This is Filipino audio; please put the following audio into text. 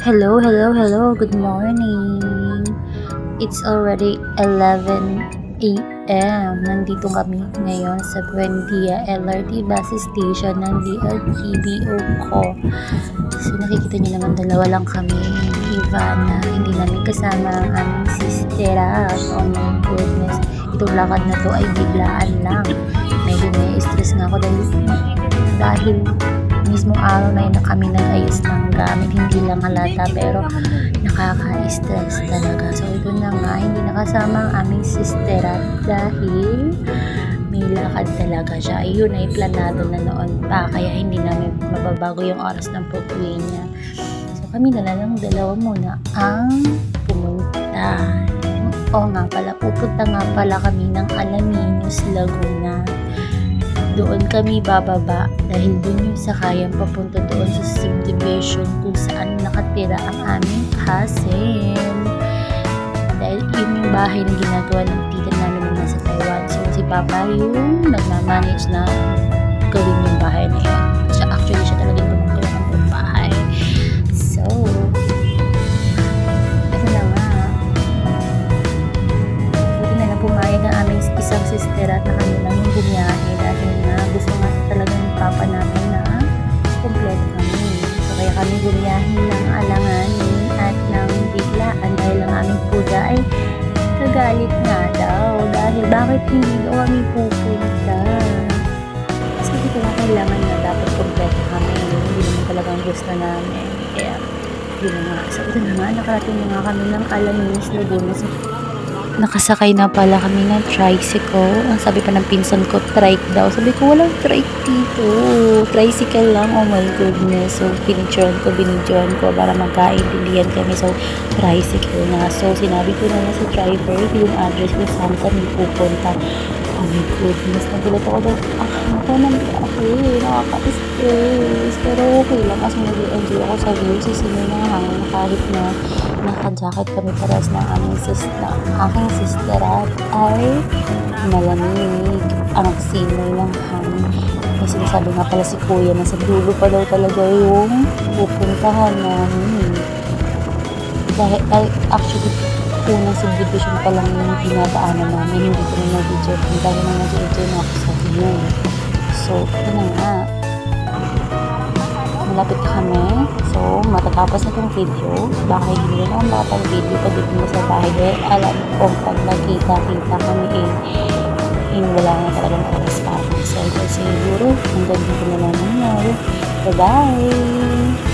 Hello, hello, hello. Good morning. It's already 11 a.m. Nandito kami ngayon sa Buendia LRT bus station ng DLTBO ko. So nakikita niyo naman dalawa lang kami ni Ivana. Hindi namin kasama ang aming sistera. Oh my goodness. Itong lakad na to ay biglaan lang. Medyo may stress nga ako dahil mismong araw na yun na kami nag-ayos ng gamit, hindi lang halata pero nakaka-stress talaga. So ito na nga, hindi nakasama ang aming sister dahil may lakad talaga siya. Ayun ay planado na noon pa kaya hindi namin mababago yung oras ng pag-uwi niya. So kami na lang dalawa muna ang pumunta. Oo nga pala, pupunta nga pala kami ng Alaminos, Laguna. Doon kami bababa dahil doon yung sakayang papunta doon sa subdivision kung saan nakatira ang aming cousin. Dahil yun yung bahay na ginagawa ng tita namin na nasa Taiwan. So si Papa yung nagmamanage na gawin yung bahay na yun. Actually siya talaga yung gumagawa ng buong bahay. So, ito na nga. Buti na lang pumayag ang aming isang sister at na kami lang yung bumiyahe dahil na gusto nga talaga ng papa namin na kompleto kami. So kaya kami bumiyahe ng alanganin at ng biglaan dahil ang aming puda ay kagalit nga daw dahil bakit hindi daw kami pupunta. Kasi dito na kailangan na dapat kompleto kami. Hindi naman talagang gusto namin. Kaya yun na nga. So ito na nga, nakarating na nga kami ng Alaminos, Laguna. So, nakasakay na pala kami ng tricycle. Ang sabi pa ng pinsan ko, trike daw. Sabi ko, walang trike dito. Tricycle lang. Oh my goodness. So, binidyoan ko para magkaintindihan kami. So, tricycle na. So, sinabi ko na sa driver yung address kung saan kami pupunta. Oh my goodness. Nagulat ako daw. Nakanambi ako. Nakaka-stress. Pero okay lang. Kasi nag-enjoy ako sa view. Sisingin na hangin kahit na naka-jacket kami paras ng aking sister ay malamig ang simoy ng hangin. May sinasabi nga pala si kuya na sa dulo pa daw talaga yung pupuntahan namin. Dahil actually unang subdivision pa lang yung pinadaanan namin, hindi ko na nag-video dahil na nag-video na ako sa view. So ito na nga, malapit kami. So, matatapos na itong video. Bahay, hindi na ako makapag-video pag dito na sa bahay. Dahil alam ko pag nagkita-kita kami wala na talagang oras para mag-cellphone. Siguro, hanggang dito na lang nangyari. Bye-bye!